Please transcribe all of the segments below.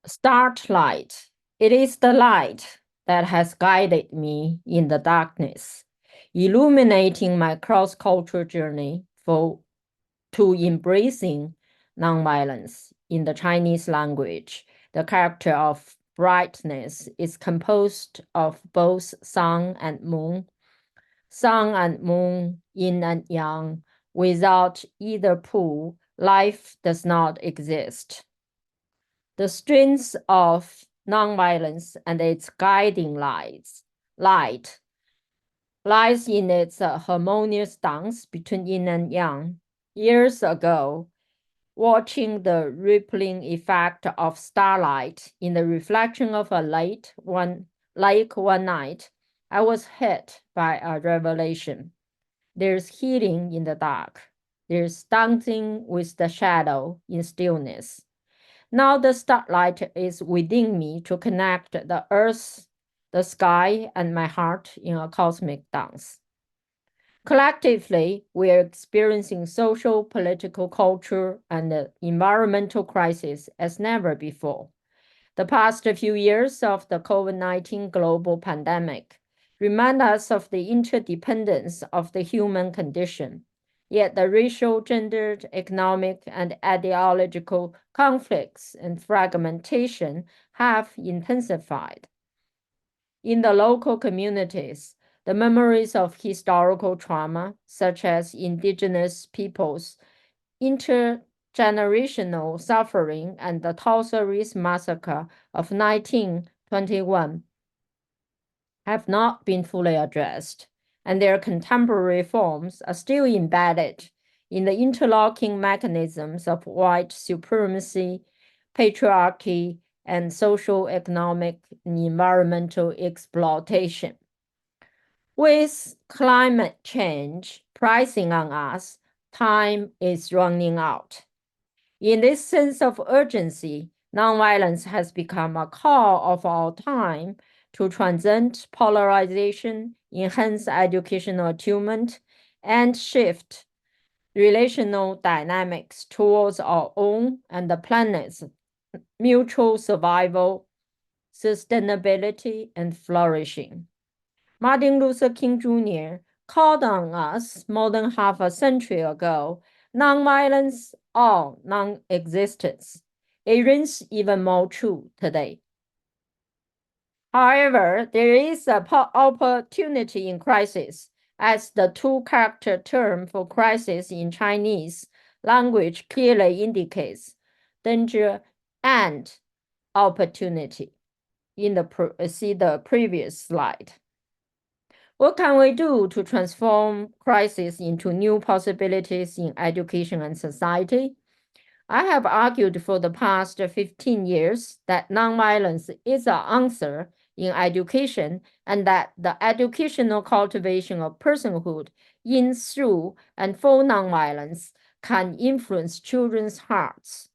Starlight. It is the light that has guided me in the darkness, illuminating my cross-cultural journey to embracing nonviolence. In the Chinese language, the character of brightness is composed of both sun and moon. Sun and moon, yin and yang. Without either pole, life does not exist. The strength of nonviolence and its guiding light lies in its harmonious dance between yin and yang. Years ago, watching the rippling effect of starlight in the reflection of a lake one night, I was hit by a revelation. There's healing in the dark. There's dancing with the shadow in stillness. Now the starlight is within me to connect the earth, the sky, and my heart in a cosmic dance. Collectively, we are experiencing social, political, cultural, and environmental crises as never before. The past few years of the COVID-19 global pandemic remind us of the interdependence of the human condition. Yet the racial, gendered, economic, and ideological conflicts and fragmentation have intensified. In the local communities, the memories of historical trauma, such as indigenous peoples, intergenerational suffering, and the Tulsa Race Massacre of 1921, have not been fully addressed, and their contemporary forms are still embedded in the interlocking mechanisms of white supremacy, patriarchy, and social, economic, and environmental exploitation. With climate change pricing on us, time is running out. In this sense of urgency, nonviolence has become a call of our time to transcend polarization, enhance educational achievement, and shift relational dynamics towards our own and the planet's mutual survival, sustainability, and flourishing. Martin Luther King Jr. called on us more than half a century ago, nonviolence or non-existence. It rings even more true today. However, there is an opportunity in crisis, as the two-character term for crisis in Chinese language clearly indicates danger and opportunity. See the previous slide. What can we do to transform crisis into new possibilities in education and society? I have argued for the past 15 years that nonviolence is an answer in education and that the educational cultivation of personhood in, through, and for nonviolence can influence children's hearts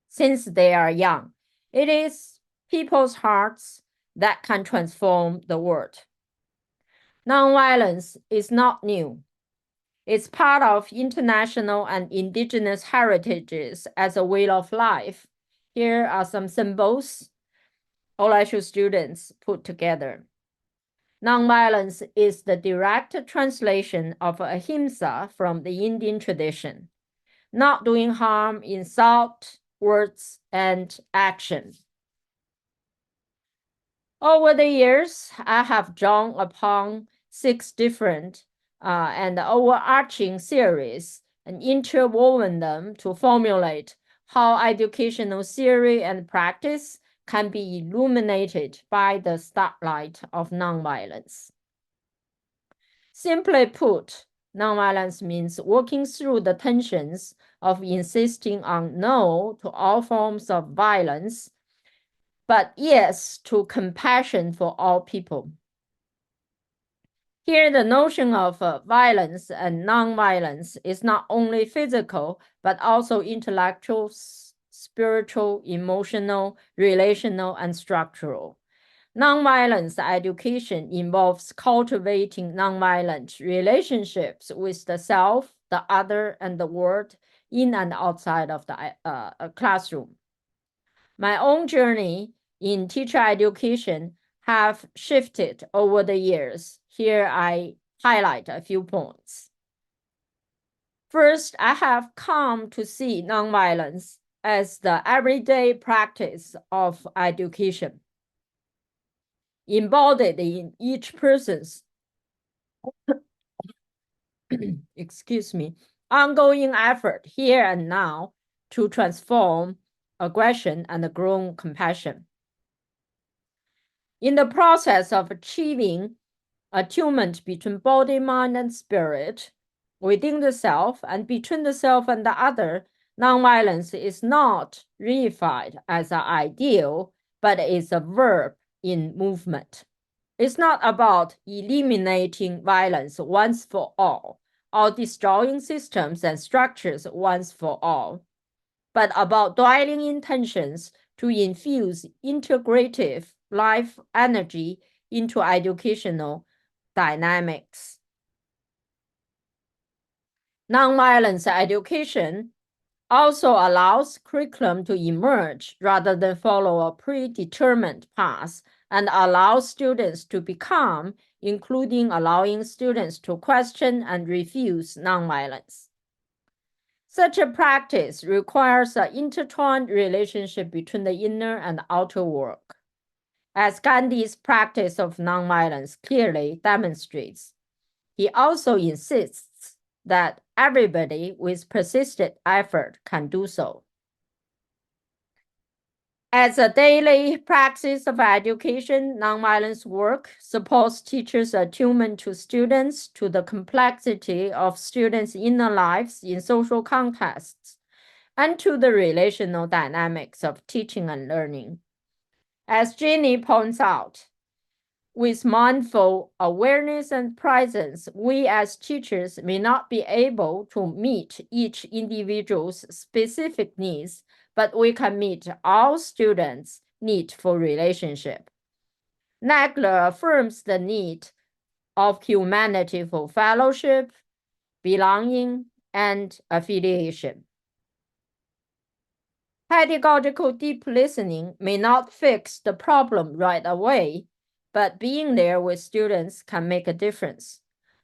since they are young. It is people's hearts that can transform the world. Nonviolence is not new. It's part of international and indigenous heritages as a way of life. Here are some symbols OLSU students put together. Nonviolence is the direct translation of ahimsa from the Indian tradition, not doing harm in thought, words, and action. Over the years, I have drawn upon 6 different and overarching theories and interwoven them to formulate how educational theory and practice can be illuminated by the starlight of nonviolence. Simply put, nonviolence means working through the tensions of insisting on no to all forms of violence, but yes to compassion for all people. Here, the notion of violence and nonviolence is not only physical, but also intellectual, spiritual, emotional, relational, and structural. Nonviolence education involves cultivating nonviolent relationships with the self, the other, and the world in and outside of the classroom. My own journey in teacher education have shifted over the years. Here I highlight a few points. First, I have come to see nonviolence as the everyday practice of education, embodied in each person's excuse me, ongoing effort here and now to transform aggression and grow compassion. In the process of achieving attunement between body, mind, and spirit, within the self and between the self and the other, nonviolence is not reified as an ideal, but is a verb in movement. It's not about eliminating violence once for all, or destroying systems and structures once for all, but about dwelling intentions to infuse integrative life energy into educational dynamics. Nonviolence education also allows curriculum to emerge rather than follow a predetermined path and allows students to become, including allowing students to question and refuse nonviolence. Such a practice requires an intertwined relationship between the inner and outer work. As Gandhi's practice of nonviolence clearly demonstrates, he also insists that everybody with persistent effort can do so. As a daily practice of education, nonviolence work supports teachers' attunement to students, to the complexity of students' inner lives in social contexts, and to the relational dynamics of teaching and learning. As Jenny points out, with mindful awareness and presence, we as teachers may not be able to meet each individual's specific needs, but we can meet all students' need for relationship. Nagler affirms the need of humanity for fellowship, belonging, and affiliation. Pedagogical deep listening may not fix the problem right away, but being there with students can make a difference.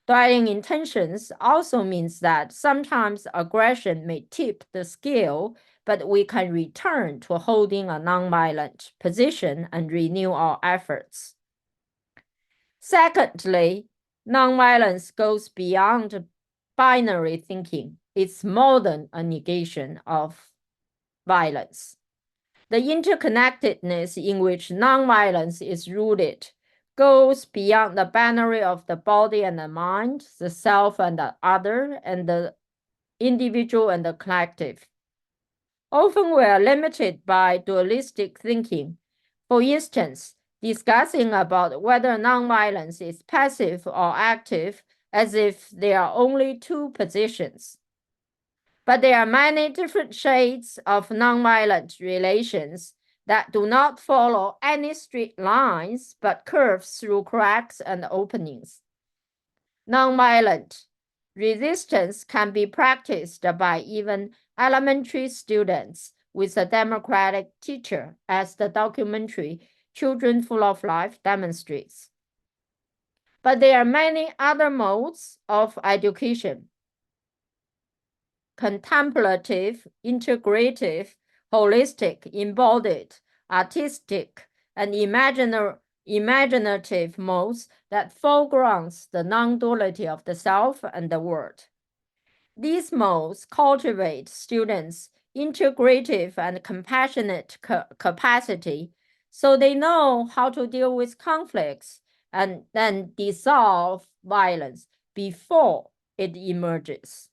Dwelling intentions also means that sometimes aggression may tip the scale, but we can return to holding a nonviolent position and renew our efforts. Secondly, nonviolence goes beyond binary thinking. It's more than a negation of violence. The interconnectedness in which nonviolence is rooted goes beyond the boundary of the body and the mind, the self and the other, and the individual and the collective. Often we are limited by dualistic thinking. For instance, discussing about whether nonviolence is passive or active as if there are only two positions. But there are many different shades of nonviolent relations that do not follow any straight lines, but curve through cracks and openings. Nonviolent resistance can be practiced by even elementary students with a democratic teacher, as the documentary Children Full of Life demonstrates. But there are many other modes of education: contemplative, integrative, holistic, embodied, artistic, and imaginative modes that foregrounds the non-duality of the self and the world. These modes cultivate students' integrative and compassionate capacity, so they know how to deal with conflicts and then dissolve violence before it emerges.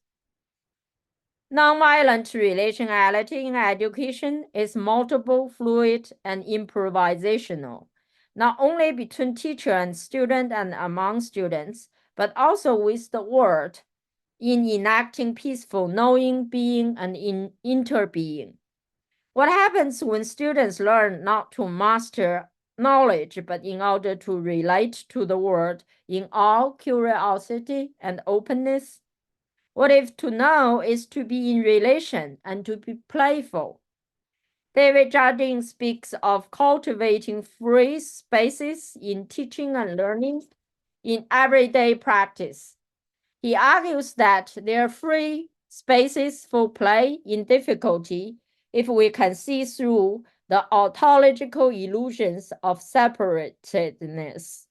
Nonviolent relationality in education is multiple, fluid, and improvisational, not only between teacher and student and among students, but also with the world in enacting peaceful knowing, being, and in interbeing. What happens when students learn not to master knowledge, but in order to relate to the world in all curiosity and openness? What if to know is to be in relation and to be playful? David Jardine speaks of cultivating free spaces in teaching and learning in everyday practice. He argues that there are free spaces for play in difficulty if we can see through the ontological illusions of separatedness.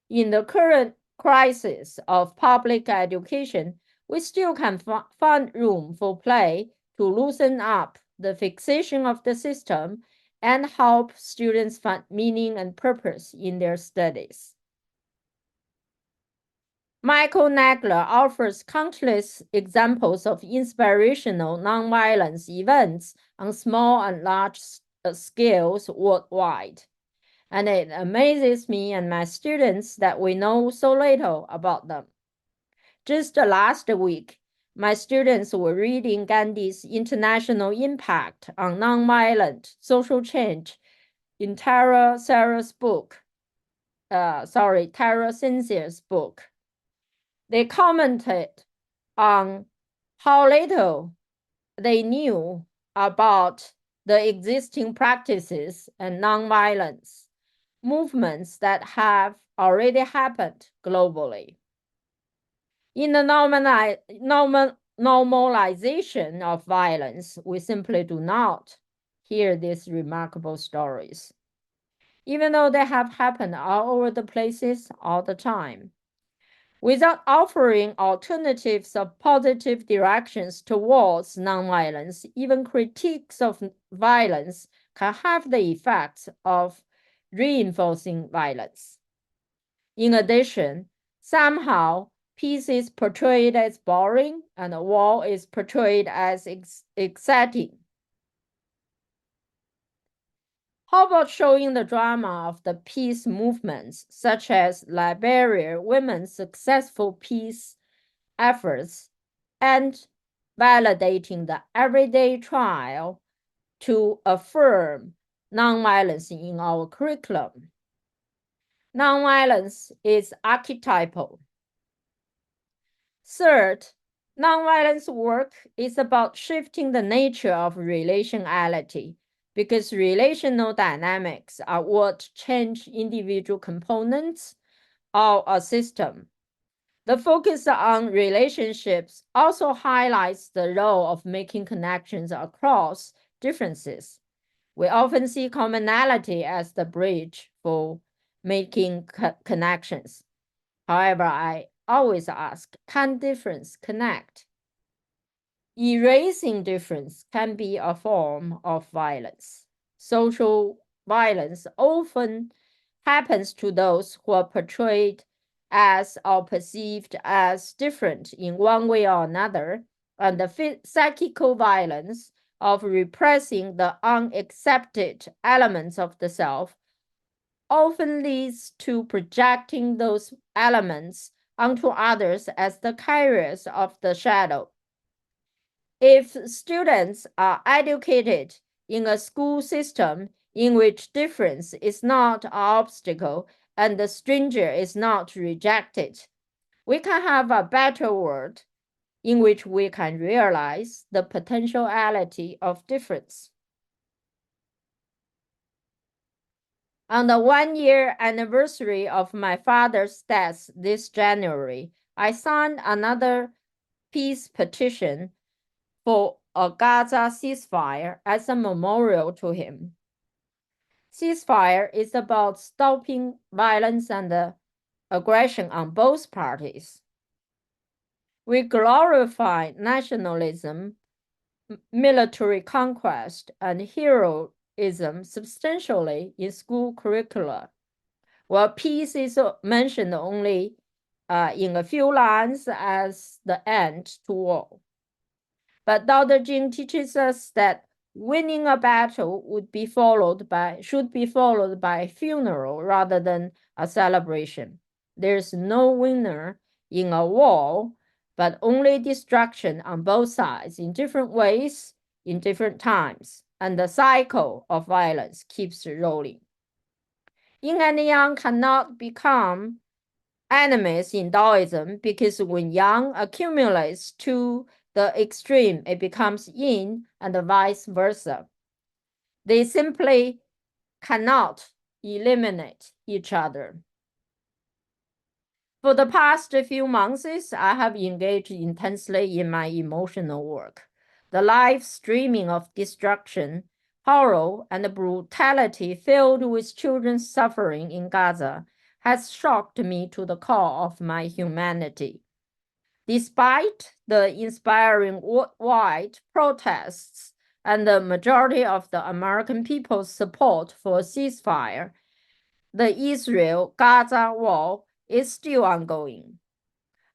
In the current crisis of public education, we still can find room for play to loosen up the fixation of the system and help students find meaning and purpose in their studies. Michael Nagler offers countless examples of inspirational nonviolence events on small and large scales worldwide. And it amazes me and my students that we know so little about them. Just last week, my students were reading Gandhi's international impact on nonviolent social change in Tara Sincer's book. They commented on how little they knew about the existing practices and nonviolence movements that have already happened globally. In the normalization of violence, we simply do not hear these remarkable stories, even though they have happened all over the places all the time. Without offering alternatives of positive directions towards nonviolence, even critiques of violence can have the effect of reinforcing violence. In addition, somehow, peace is portrayed as boring and war is portrayed as exciting. How about showing the drama of the peace movements, such as Liberia women's successful peace efforts, and validating the everyday trial to affirm nonviolence in our curriculum? Nonviolence is archetypal. Third, nonviolence work is about shifting the nature of relationality, because relational dynamics are what change individual components of a system. The focus on relationships also highlights the role of making connections across differences. We often see commonality as the bridge for making connections. However, I always ask, can difference connect? Erasing difference can be a form of violence. Social violence often happens to those who are portrayed as or perceived as different in one way or another, and the psychical violence of repressing the unaccepted elements of the self often leads to projecting those elements onto others as the carriers of the shadow. If students are educated in a school system in which difference is not an obstacle and the stranger is not rejected, we can have a better world in which we can realize the potentiality of difference. On the 1-year anniversary of my father's death this January, I signed another peace petition for a Gaza ceasefire as a memorial to him. Ceasefire is about stopping violence and aggression on both parties. We glorify nationalism, military conquest, and heroism substantially in school curricula, while peace is mentioned only in a few lines as the end to war. But Dr. Jing teaches us that winning a battle should be followed by a funeral rather than a celebration. There's no winner in a war, but only destruction on both sides in different ways, in different times, and the cycle of violence keeps rolling. Yin and Yang cannot become enemies in Taoism, because when Yang accumulates to the extreme, it becomes yin, and vice versa. They simply cannot eliminate each other. For the past few months, I have engaged intensely in my emotional work. The live streaming of destruction, horror, and brutality filled with children suffering in Gaza has shocked me to the core of my humanity. Despite the inspiring worldwide protests and the majority of the American people's support for a ceasefire, the Israel-Gaza war is still ongoing.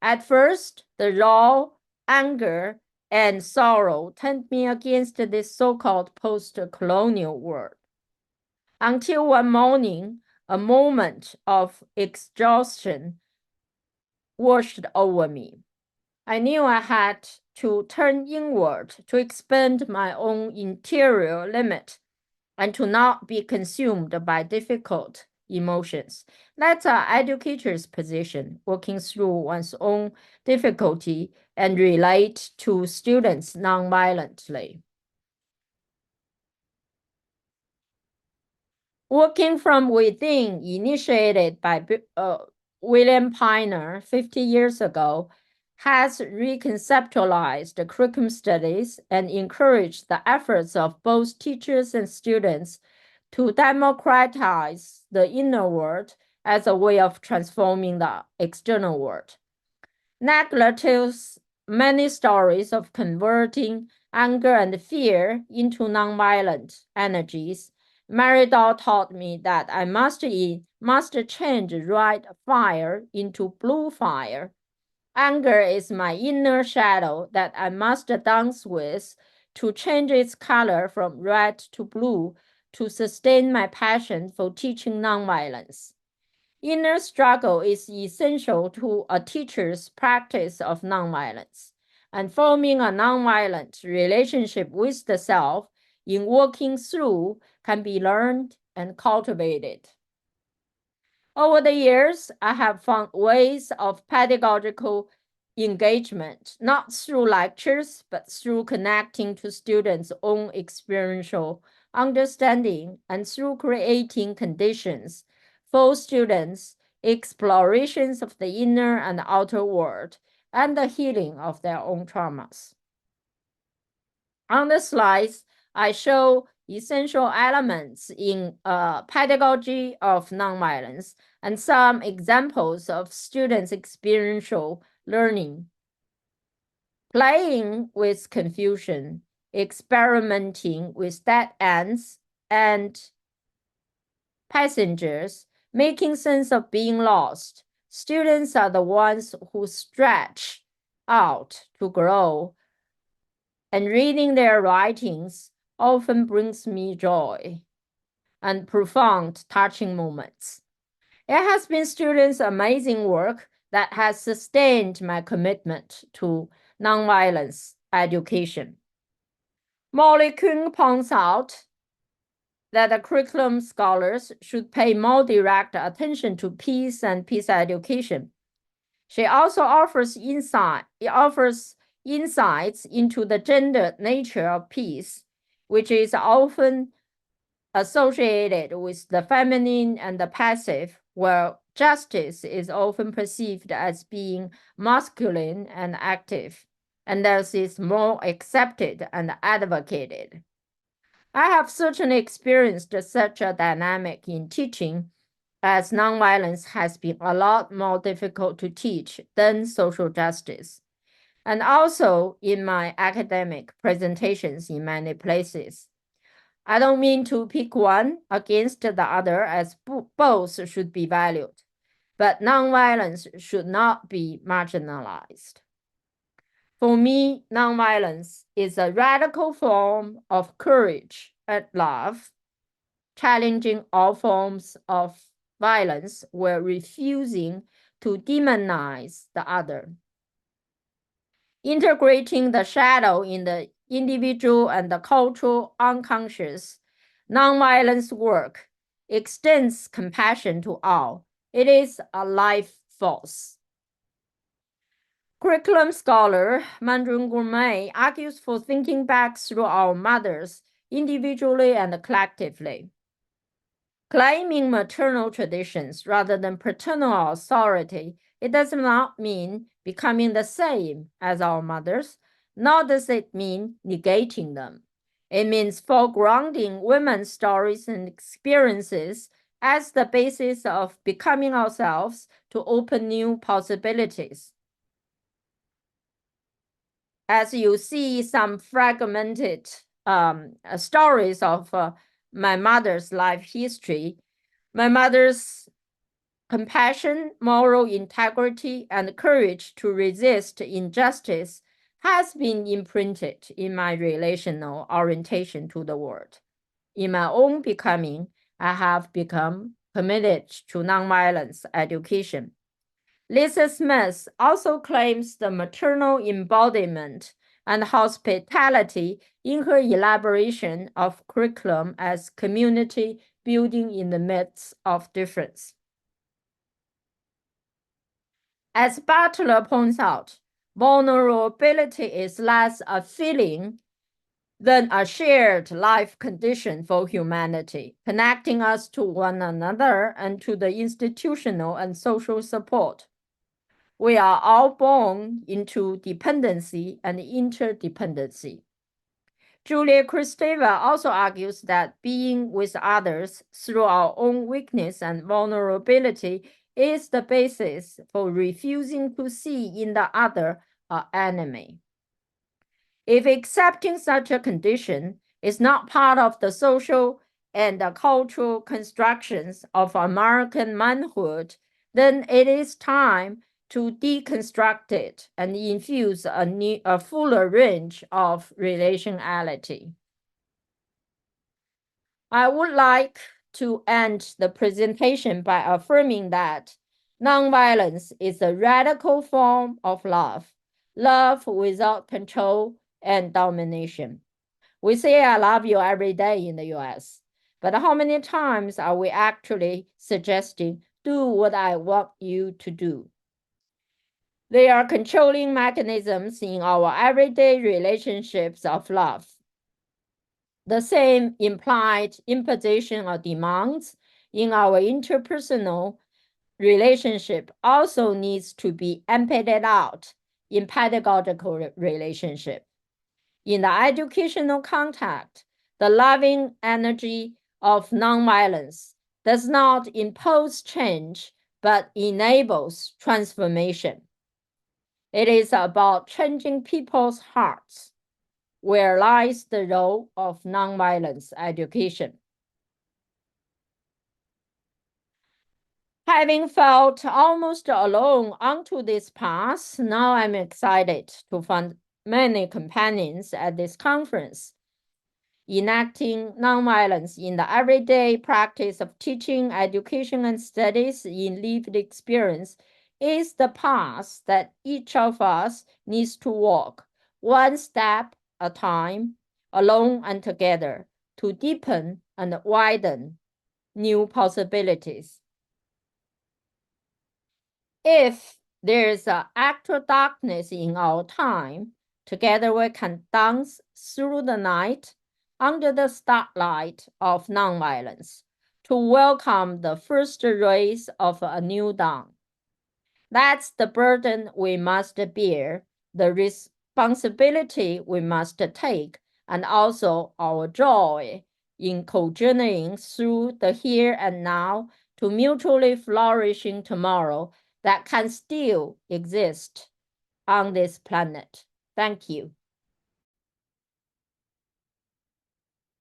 At first, the raw anger and sorrow turned me against this so-called post-colonial world. Until one morning, a moment of exhaustion washed over me. I knew I had to turn inward to expand my own interior limit and to not be consumed by difficult emotions. That's an educator's position, working through one's own difficulty and relate to students nonviolently. Working from within, initiated by William Piner 50 years ago, has reconceptualized curriculum studies and encouraged the efforts of both teachers and students to democratize the inner world as a way of transforming the external world. Nagler tells many stories of converting anger and fear into nonviolent energies. Meridol taught me that I must change red fire into blue fire. Anger is my inner shadow that I must dance with to change its color from red to blue to sustain my passion for teaching nonviolence. Inner struggle is essential to a teacher's practice of nonviolence, and forming a nonviolent relationship with the self in working through can be learned and cultivated. Over the years, I have found ways of pedagogical engagement, not through lectures, but through connecting to students' own experiential understanding and through creating conditions for students' explorations of the inner and outer world and the healing of their own traumas. On the slides, I show essential elements in pedagogy of nonviolence and some examples of students' experiential learning. Playing with confusion, experimenting with dead ends and passengers, making sense of being lost. Students are the ones who stretch out to grow, and reading their writings often brings me joy and profound, touching moments. It has been students' amazing work that has sustained my commitment to nonviolence education. Molly Kuhn points out that the curriculum scholars should pay more direct attention to peace and peace education. She also offers insights into the gendered nature of peace, which is often associated with the feminine and the passive, where justice is often perceived as being masculine and active, and thus is more accepted and advocated. I have certainly experienced such a dynamic in teaching, as nonviolence has been a lot more difficult to teach than social justice, and also in my academic presentations in many places. I don't mean to pick one against the other, as both should be valued, but nonviolence should not be marginalized. For me, nonviolence is a radical form of courage and love, challenging all forms of violence while refusing to demonize the other. Integrating the shadow in the individual and the cultural unconscious, nonviolence work extends compassion to all. It is a life force. Curriculum scholar Mandrun Gourmet argues for thinking back through our mothers individually and collectively. Claiming maternal traditions rather than paternal authority, it does not mean becoming the same as our mothers, nor does it mean negating them. It means foregrounding women's stories and experiences as the basis of becoming ourselves to open new possibilities. As you see some fragmented stories of my mother's life history, my mother's compassion, moral integrity, and courage to resist injustice has been imprinted in my relational orientation to the world. In my own becoming, I have become committed to nonviolence education. Lisa Smith also claims the maternal embodiment and hospitality in her elaboration of curriculum as community building in the midst of difference. As Butler points out, vulnerability is less a feeling than a shared life condition for humanity, connecting us to one another and to the institutional and social support. We are all born into dependency and interdependency. Julia Kristeva also argues that being with others through our own weakness and vulnerability is the basis for refusing to see in the other an enemy. If accepting such a condition is not part of the social and the cultural constructions of American manhood, then it is time to deconstruct it and infuse a fuller range of relationality. I would like to end the presentation by affirming that nonviolence is a radical form of love, love without control and domination. We say I love you every day in the US, but how many times are we actually suggesting do what I want you to do? They are controlling mechanisms in our everyday relationships of love. The same implied imposition of demands in our interpersonal relationship also needs to be empathed out in pedagogical relationship. In the educational context, the loving energy of nonviolence does not impose change, but enables transformation. It is about changing people's hearts, where lies the role of nonviolence education. Having felt almost alone onto this path, now I'm excited to find many companions at this conference. Enacting nonviolence in the everyday practice of teaching, education, and studies in lived experience is the path that each of us needs to walk, one step at a time, alone and together, to deepen and widen new possibilities. If there's actual darkness in our time, together we can dance through the night under the starlight of nonviolence to welcome the first rays of a new dawn. That's the burden we must bear, the responsibility we must take, and also our joy in co-journeying through the here and now to mutually flourishing tomorrow that can still exist on this planet. Thank you.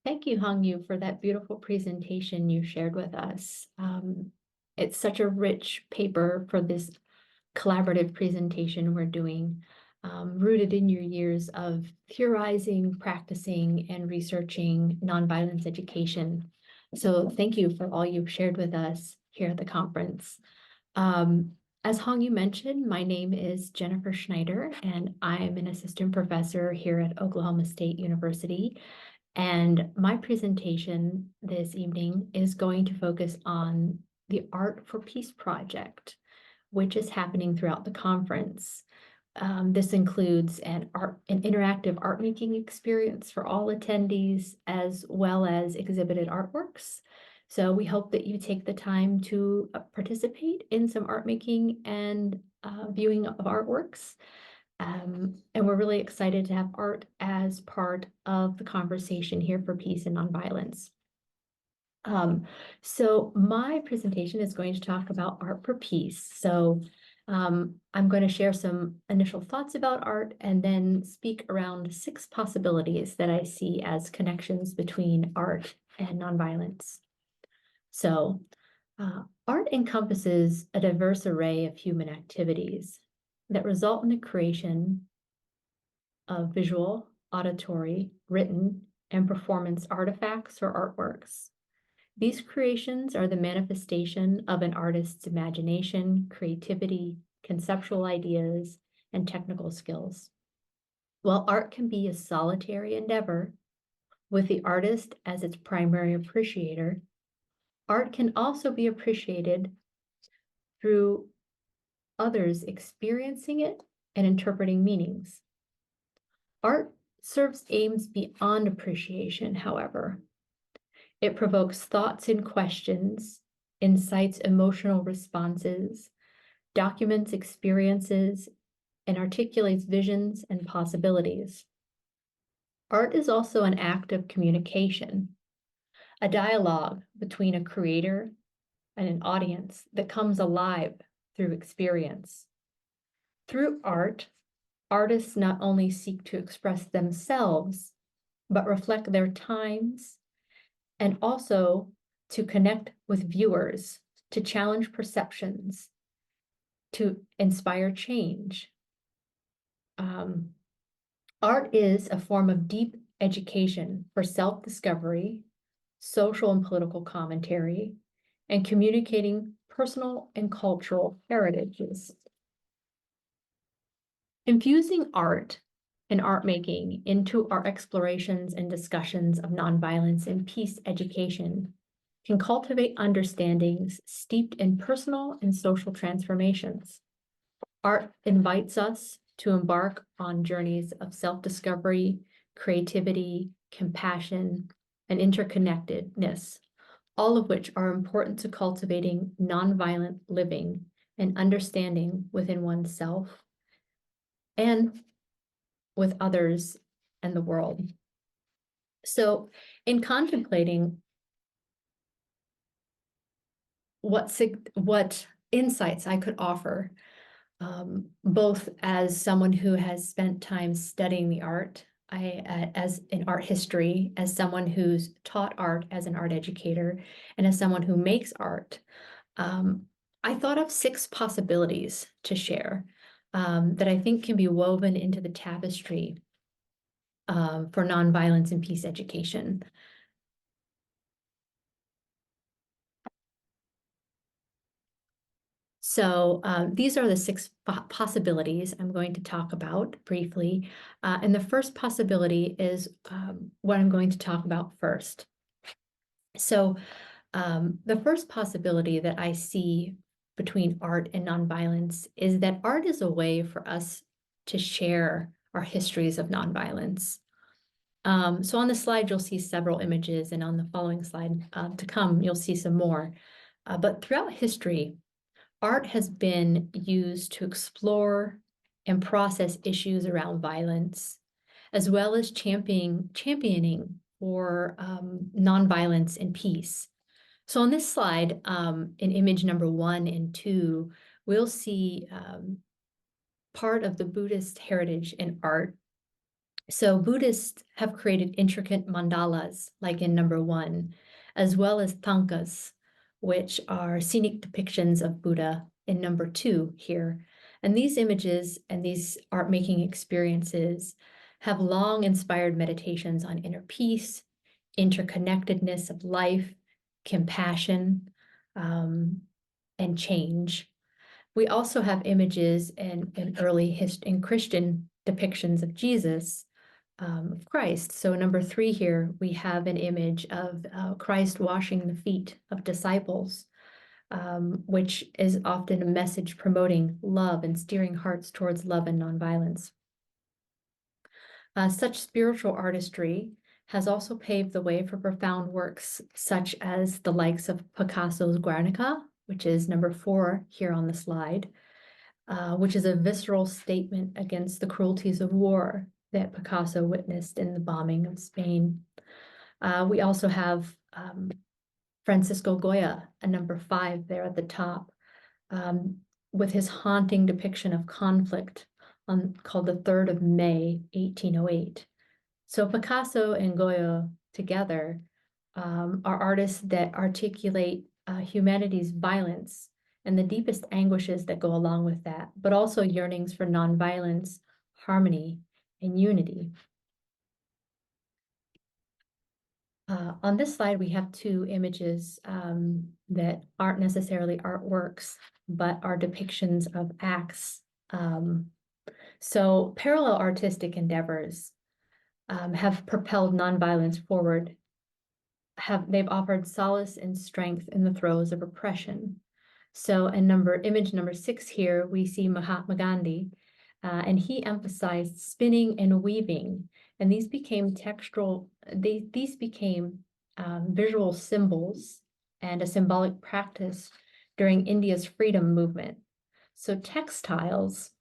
Thank you, Hongyu, for that beautiful presentation you shared with us. It's such a rich paper for this collaborative presentation we're doing, rooted in your years of theorizing, practicing, and researching nonviolence education. So thank you for all you've shared with us here at the conference. As Hongyu mentioned, my name is Jennifer Schneider, and I'm an assistant professor here at Oklahoma State University. And my presentation this evening is going to focus on the Art for Peace project, which is happening throughout the conference. This includes an interactive art making experience for all attendees, as well as exhibited artworks. So we hope that you take the time to participate in some art making and viewing of artworks. And we're really excited to have art as part of the conversation here for peace and nonviolence. So my presentation is going to talk about art for peace. So I'm going to share some initial thoughts about art and then speak around 6 possibilities that I see as connections between art and nonviolence. So art encompasses a diverse array of human activities that result in the creation of visual, auditory, written, and performance artifacts or artworks. These creations are the manifestation of an artist's imagination, creativity, conceptual ideas, and technical skills. While art can be a solitary endeavor, with the artist as its primary appreciator, art can also be appreciated through others experiencing it and interpreting meanings. Art serves aims beyond appreciation, however. It provokes thoughts and questions, incites emotional responses, documents experiences, and articulates visions and possibilities. Art is also an act of communication, a dialogue between a creator and an audience that comes alive through experience. Through art, artists not only seek to express themselves, but reflect their times, and also to connect with viewers, to challenge perceptions, to inspire change. Art is a form of deep education for self-discovery, social and political commentary, and communicating personal and cultural heritages. Infusing art and art making into our explorations and discussions of nonviolence and peace education can cultivate understandings steeped in personal and social transformations. Art invites us to embark on journeys of self-discovery, creativity, compassion, and interconnectedness, all of which are important to cultivating nonviolent living and understanding within oneself and with others and the world. So in contemplating what insights I could offer, both as someone who has spent time studying the art, as in art history, as someone who's taught art as an art educator, and as someone who makes art, I thought of 6 possibilities to share that I think can be woven into the tapestry for nonviolence and peace education. So these are the 6 possibilities I'm going to talk about briefly. And the first possibility is what I'm going to talk about first. So the first possibility that I see between art and nonviolence is that art is a way for us to share our histories of nonviolence. So on the slide, you'll see several images, and on the following slide to come, you'll see some more. But throughout history, art has been used to explore and process issues around violence, as well as championing for nonviolence and peace. So on this slide, in image number 1 and 2, we'll see part of the Buddhist heritage in art. So Buddhists have created intricate mandalas, like in number 1, as well as tankas, which are scenic depictions of Buddha in number 2 here. And these images and these art-making experiences have long inspired meditations on inner peace, interconnectedness of life, compassion, and change. We also have images in early in Christian depictions of Jesus, of Christ. So number 3 here, we have an image of Christ washing the feet of disciples. which is often a message promoting love and steering hearts towards love and nonviolence. Such spiritual artistry has also paved the way for profound works such as the likes of Picasso's Guernica, which is number 4 here on the slide, which is a visceral statement against the cruelties of war that Picasso witnessed in the bombing of Spain. We also have Francisco Goya, a number 5 there at the top, with his haunting depiction of conflict called the 3rd of May, 1808. So Picasso and Goya together are artists that articulate humanity's violence and the deepest anguishes that go along with that, but also yearnings for nonviolence, harmony, and unity. On this slide, we have 2 images that aren't necessarily artworks, but are depictions of acts. So parallel artistic endeavors have propelled nonviolence forward. They've offered solace and strength in the throes of oppression. So in image number 6 here, we see Mahatma Gandhi, and he emphasized spinning and weaving, and these became visual symbols and a symbolic practice during India's freedom movement. So textiles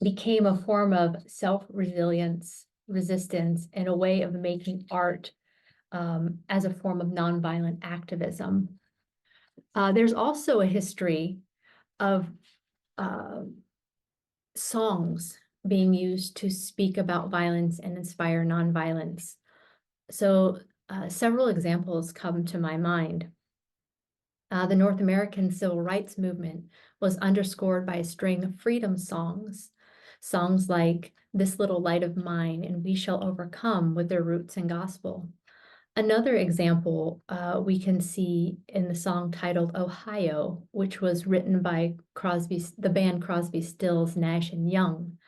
became a form of self-resilience, resistance, and a way of making art as a form of nonviolent activism. There's also a history of songs being used to speak about violence and inspire nonviolence. So several examples come to my mind. The North American Civil Rights Movement was underscored by a string of freedom songs. Songs like This Little Light of Mine and We Shall Overcome, with their roots in gospel. Another example we can see in the song titled Ohio, which was written by the band Crosby, Stills, Nash and Young,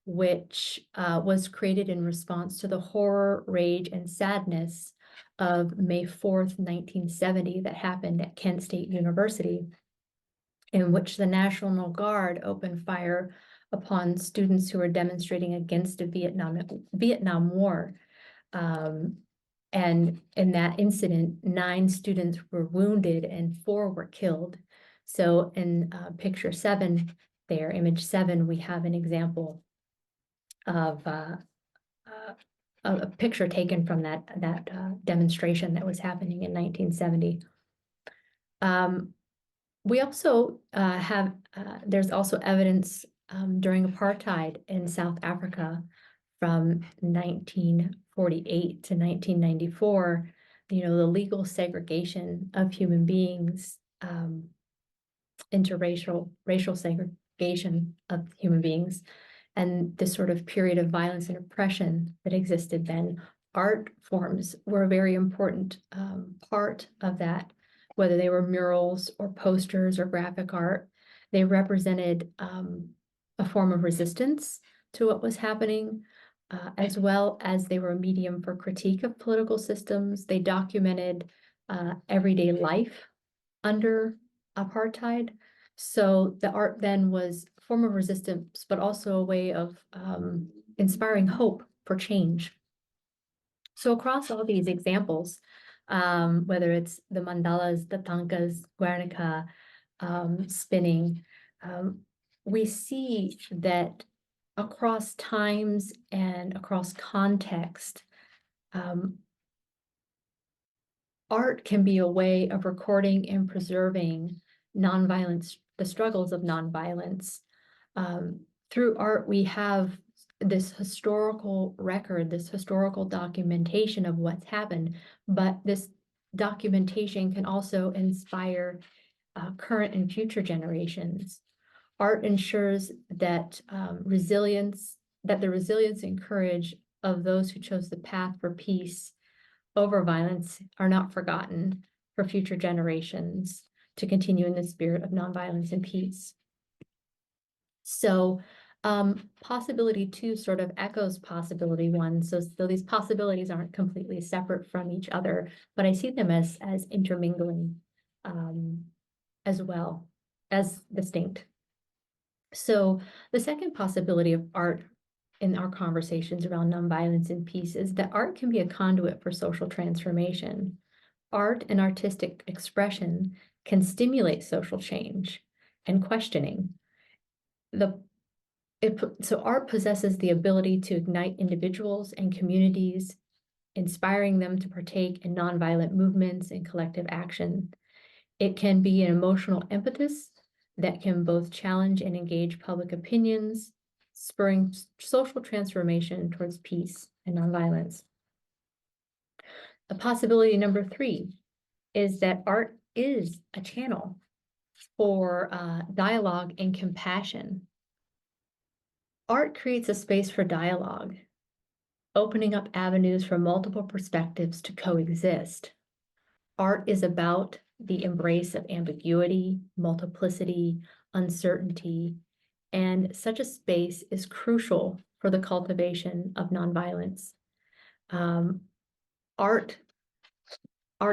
which was created in response to the horror, rage, and sadness of May 4th, 1970, that happened at Kent State University, in which the National Guard opened fire upon students who were demonstrating against the Vietnam War. And in that incident, 9 students were wounded and 4 were killed. So in picture 7 there, image 7, we have an example of a picture taken from that demonstration that was happening in 1970. We also there's also evidence during apartheid in South Africa from 1948 to 1994, the legal segregation of human beings, racial segregation of human beings, and this sort of period of violence and oppression that existed then. Art forms were a very important part of that, whether they were murals or posters or graphic art. They represented a form of resistance to what was happening, as well as they were a medium for critique of political systems. They documented everyday life under apartheid. So the art then was a form of resistance, but also a way of inspiring hope for change. So across all these examples, whether it's the mandalas, the tankas, Guernica, spinning, we see that across times and across context, art can be a way of recording and preserving nonviolence, the struggles of nonviolence. Through art, we have this historical record, this historical documentation of what's happened, but this documentation can also inspire current and future generations. Art ensures that the resilience and courage of those who chose the path for peace over violence are not forgotten for future generations to continue in the spirit of nonviolence and peace. So possibility 2 sort of echoes possibility 1. So these possibilities aren't completely separate from each other, but I see them as intermingling. as well as distinct. So the second possibility of art in our conversations around nonviolence and peace is that art can be a conduit for social transformation. Art and artistic expression can stimulate social change and questioning. So art possesses the ability to ignite individuals and communities, inspiring them to partake in nonviolent movements and collective action. It can be an emotional impetus that can both challenge and engage public opinions, spurring social transformation towards peace and nonviolence. The possibility number 3 is that art is a channel for dialogue and compassion. Art creates a space for dialogue, opening up avenues for multiple perspectives to coexist. Art is about the embrace of ambiguity, multiplicity, uncertainty, and such a space is crucial for the cultivation of nonviolence. Art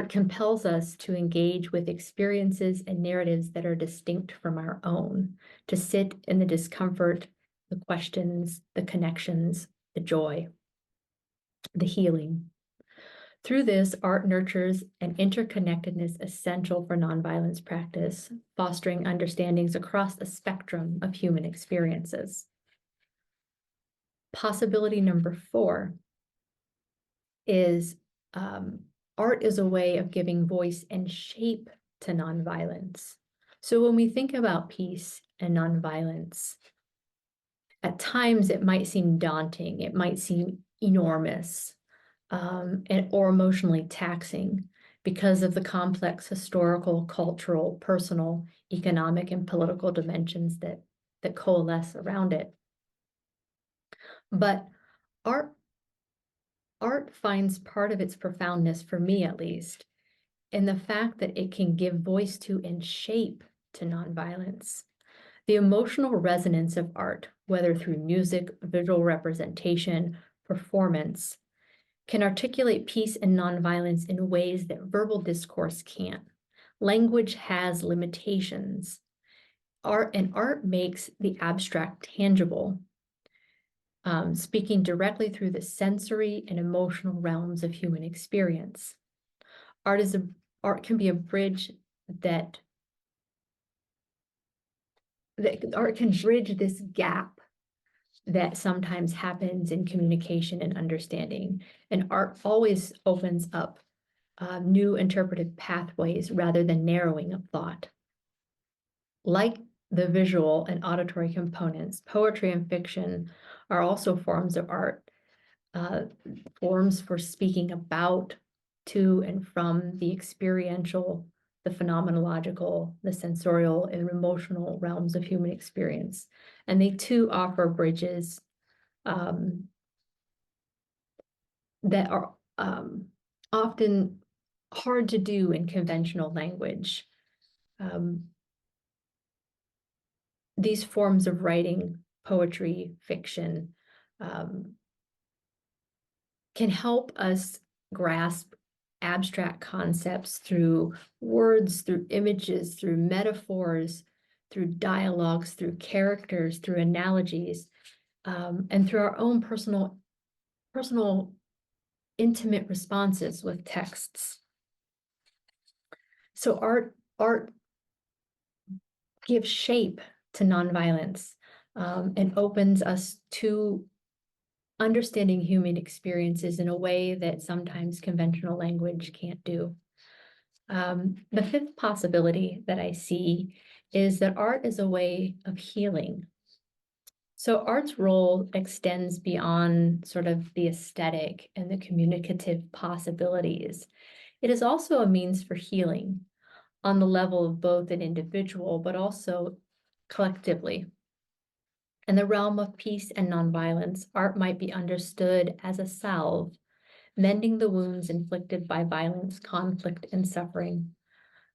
compels us to engage with experiences and narratives that are distinct from our own, to sit in the discomfort, the questions, the connections, the joy, the healing. Through this, art nurtures an interconnectedness essential for nonviolence practice, fostering understandings across the spectrum of human experiences. Possibility number 4 is art is a way of giving voice and shape to nonviolence. So when we think about peace and nonviolence, at times it might seem daunting, it might seem enormous, or emotionally taxing because of the complex historical, cultural, personal, economic, and political dimensions that coalesce around it. But art finds part of its profoundness, for me at least, in the fact that it can give voice to and shape to nonviolence. The emotional resonance of art, whether through music, visual representation, performance, can articulate peace and nonviolence in ways that verbal discourse can't. Language has limitations. Art makes the abstract tangible, speaking directly through the sensory and emotional realms of human experience. Art can be a bridge that art can bridge this gap that sometimes happens in communication and understanding. And art always opens up new interpretive pathways rather than narrowing of thought. Like the visual and auditory components, poetry and fiction are also forms of art, forms for speaking about, to, and from the experiential, the phenomenological, the sensorial, and emotional realms of human experience. And they too offer bridges that are often hard to do in conventional language. These forms of writing, poetry, fiction, can help us grasp abstract concepts through words, through images, through metaphors, through dialogues, through characters, through analogies, and through our own personal intimate responses with texts. So art gives shape to nonviolence, and opens us to understanding human experiences in a way that sometimes conventional language can't do. The fifth possibility that I see is that art is a way of healing. So art's role extends beyond sort of the aesthetic and the communicative possibilities. It is also a means for healing on the level of both an individual, but also collectively. In the realm of peace and nonviolence, art might be understood as a salve, mending the wounds inflicted by violence, conflict, and suffering,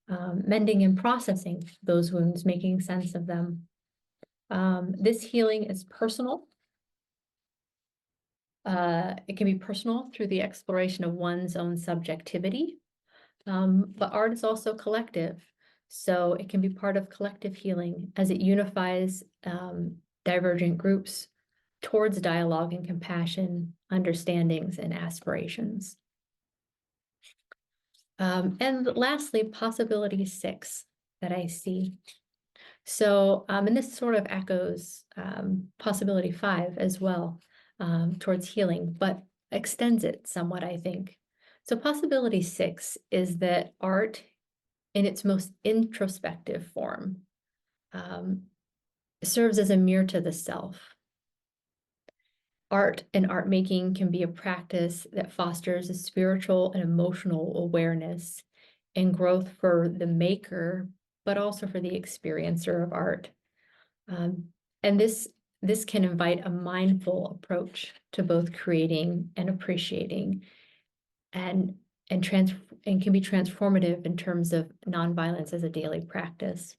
mending and processing those wounds, making sense of them. This healing is personal. It can be personal through the exploration of one's own subjectivity, but art is also collective So it can be part of collective healing as it unifies divergent groups towards dialogue and compassion, understandings, and aspirations. And lastly, possibility 6 that I see. So, and this sort of echoes possibility 5 as well, towards healing, but extends it somewhat, I think. So possibility 6 is that art in its most introspective form serves as a mirror to the self. Art and art making can be a practice that fosters a spiritual and emotional awareness and growth for the maker, but also for the experiencer of art. And this can invite a mindful approach to both creating and appreciating, and can be transformative in terms of nonviolence as a daily practice.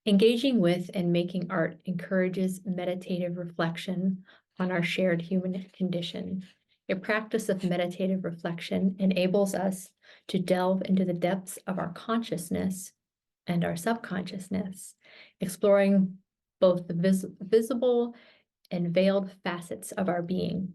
Engaging with and making art encourages meditative reflection on our shared human condition. A practice of meditative reflection enables us to delve into the depths of our consciousness and our subconsciousness, exploring both the visible and veiled facets of our being.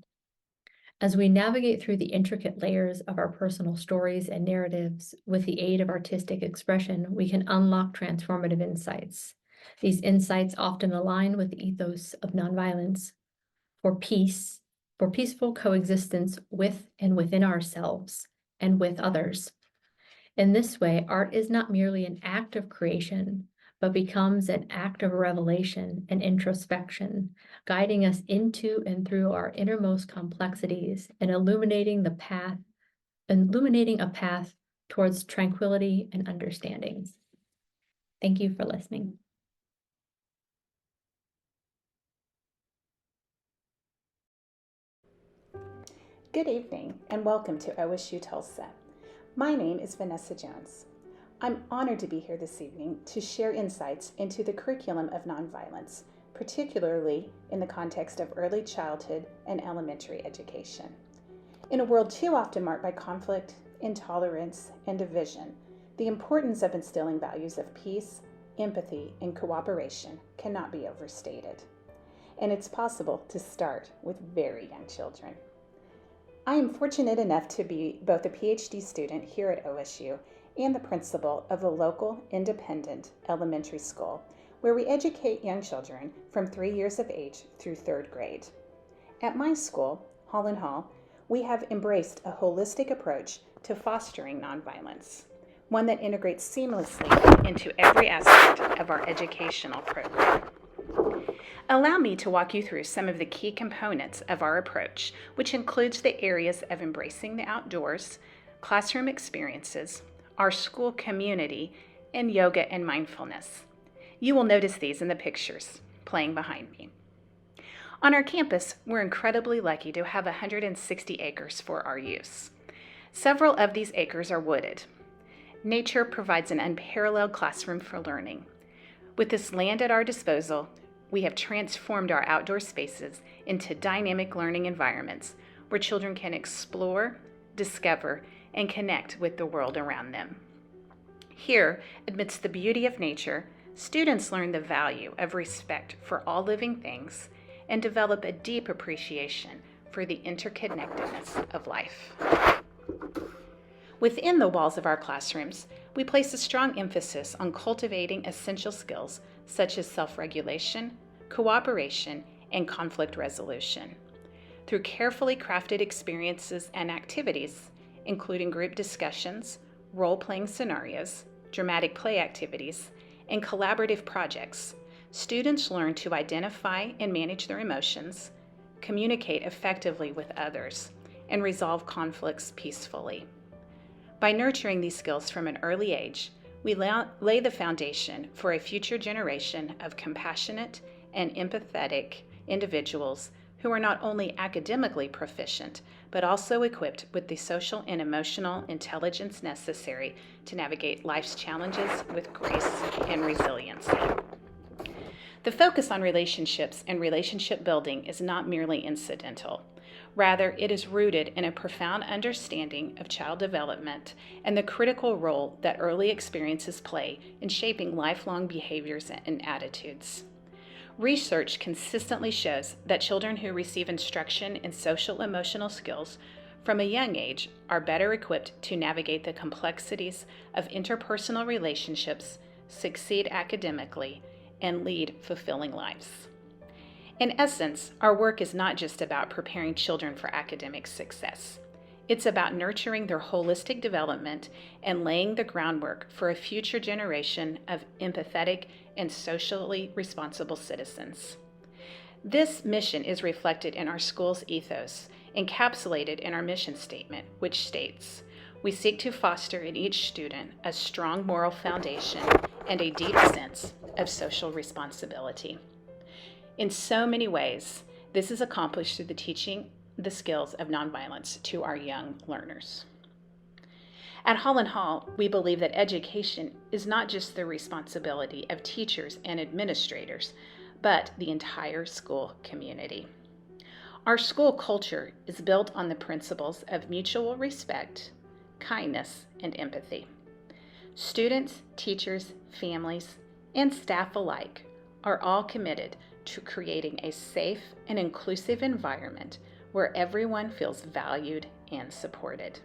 As we navigate through the intricate layers of our personal stories and narratives with the aid of artistic expression, we can unlock transformative insights. These insights often align with the ethos of nonviolence for peace, for peaceful coexistence with and within ourselves and with others. In this way, art is not merely an act of creation, but becomes an act of revelation and introspection, guiding us into and through our innermost complexities and illuminating a path towards tranquility and understanding. Thank you for listening. Good evening and welcome to OSU-Tulsa. My name is Vanessa Jones. I'm honored to be here this evening to share insights into the curriculum of nonviolence, particularly in the context of early childhood and elementary education. In a world too often marked by conflict, intolerance, and division, the importance of instilling values of peace, empathy, and cooperation cannot be overstated. And it's possible to start with very young children. I am fortunate enough to be both a PhD student here at OSU and the principal of a local independent elementary school where we educate young children from 3 years of age through 3rd grade. At my school, Holland Hall, we have embraced a holistic approach to fostering nonviolence, one that integrates seamlessly into every aspect of our educational program. Allow me to walk you through some of the key components of our approach, which includes the areas of embracing the outdoors, classroom experiences, our school community, and yoga and mindfulness. You will notice these in the pictures playing behind me. On our campus, we're incredibly lucky to have 160 acres for our use. Several of these acres are wooded. Nature provides an unparalleled classroom for learning. With this land at our disposal, we have transformed our outdoor spaces into dynamic learning environments where children can explore, discover, and connect with the world around them. Here, amidst the beauty of nature, students learn the value of respect for all living things and develop a deep appreciation for the interconnectedness of life. Within the walls of our classrooms, we place a strong emphasis on cultivating essential skills such as self-regulation, cooperation, and conflict resolution. Through carefully crafted experiences and activities, including group discussions, role-playing scenarios, dramatic play activities, and collaborative projects, students learn to identify and manage their emotions, communicate effectively with others, and resolve conflicts peacefully. By nurturing these skills from an early age, we lay the foundation for a future generation of compassionate and empathetic individuals who are not only academically proficient, but also equipped with the social and emotional intelligence necessary to navigate life's challenges with grace and resilience. The focus on relationships and relationship building is not merely incidental. Rather, it is rooted in a profound understanding of child development and the critical role that early experiences play in shaping lifelong behaviors and attitudes. Research consistently shows that children who receive instruction in social emotional skills from a young age are better equipped to navigate the complexities of interpersonal relationships, succeed academically, and lead fulfilling lives. In essence, our work is not just about preparing children for academic success. It's about nurturing their holistic development and laying the groundwork for a future generation of empathetic and socially responsible citizens. This mission is reflected in our school's ethos, encapsulated in our mission statement, which states, "We seek to foster in each student a strong moral foundation and a deep sense of social responsibility." In so many ways, this is accomplished through the teaching the skills of nonviolence to our young learners. At Holland Hall, we believe that education is not just the responsibility of teachers and administrators, but the entire school community. Our school culture is built on the principles of mutual respect, kindness, and empathy. Students, teachers, families, and staff alike are all committed to creating a safe and inclusive environment where everyone feels valued and supported.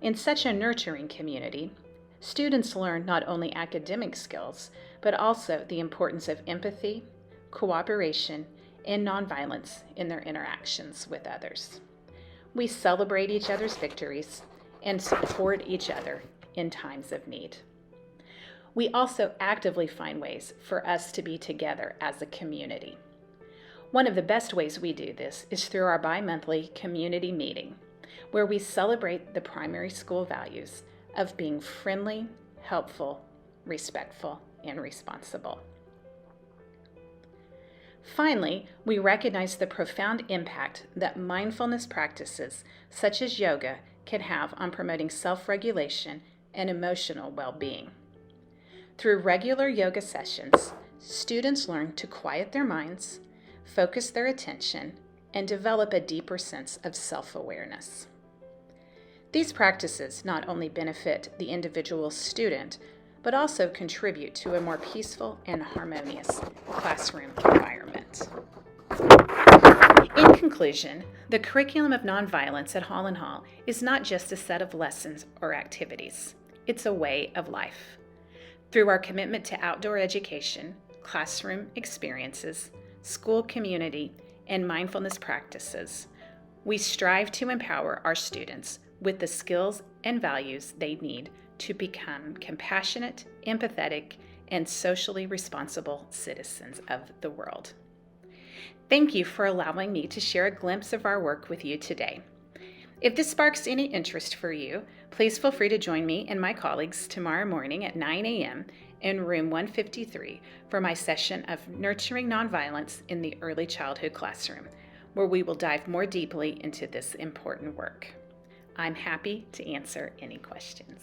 In such a nurturing community, students learn not only academic skills, but also the importance of empathy, cooperation, and nonviolence in their interactions with others. We celebrate each other's victories and support each other in times of need. We also actively find ways for us to be together as a community. One of the best ways we do this is through our bi-monthly community meeting, where we celebrate the primary school values of being friendly, helpful, respectful, and responsible. Finally, we recognize the profound impact that mindfulness practices such as yoga can have on promoting self-regulation and emotional well-being. Through regular yoga sessions, students learn to quiet their minds, focus their attention, and develop a deeper sense of self-awareness. These practices not only benefit the individual student, but also contribute to a more peaceful and harmonious classroom environment. In conclusion, the curriculum of nonviolence at Holland Hall is not just a set of lessons or activities. It's a way of life. Through our commitment to outdoor education, classroom experiences, school community, and mindfulness practices, we strive to empower our students with the skills and values they need to become compassionate, empathetic, and socially responsible citizens of the world. Thank you for allowing me to share a glimpse of our work with you today. If this sparks any interest for you, please feel free to join me and my colleagues tomorrow morning at 9 a.m. in room 153 for my session of Nurturing Nonviolence in the Early Childhood Classroom, where we will dive more deeply into this important work. I'm happy to answer any questions.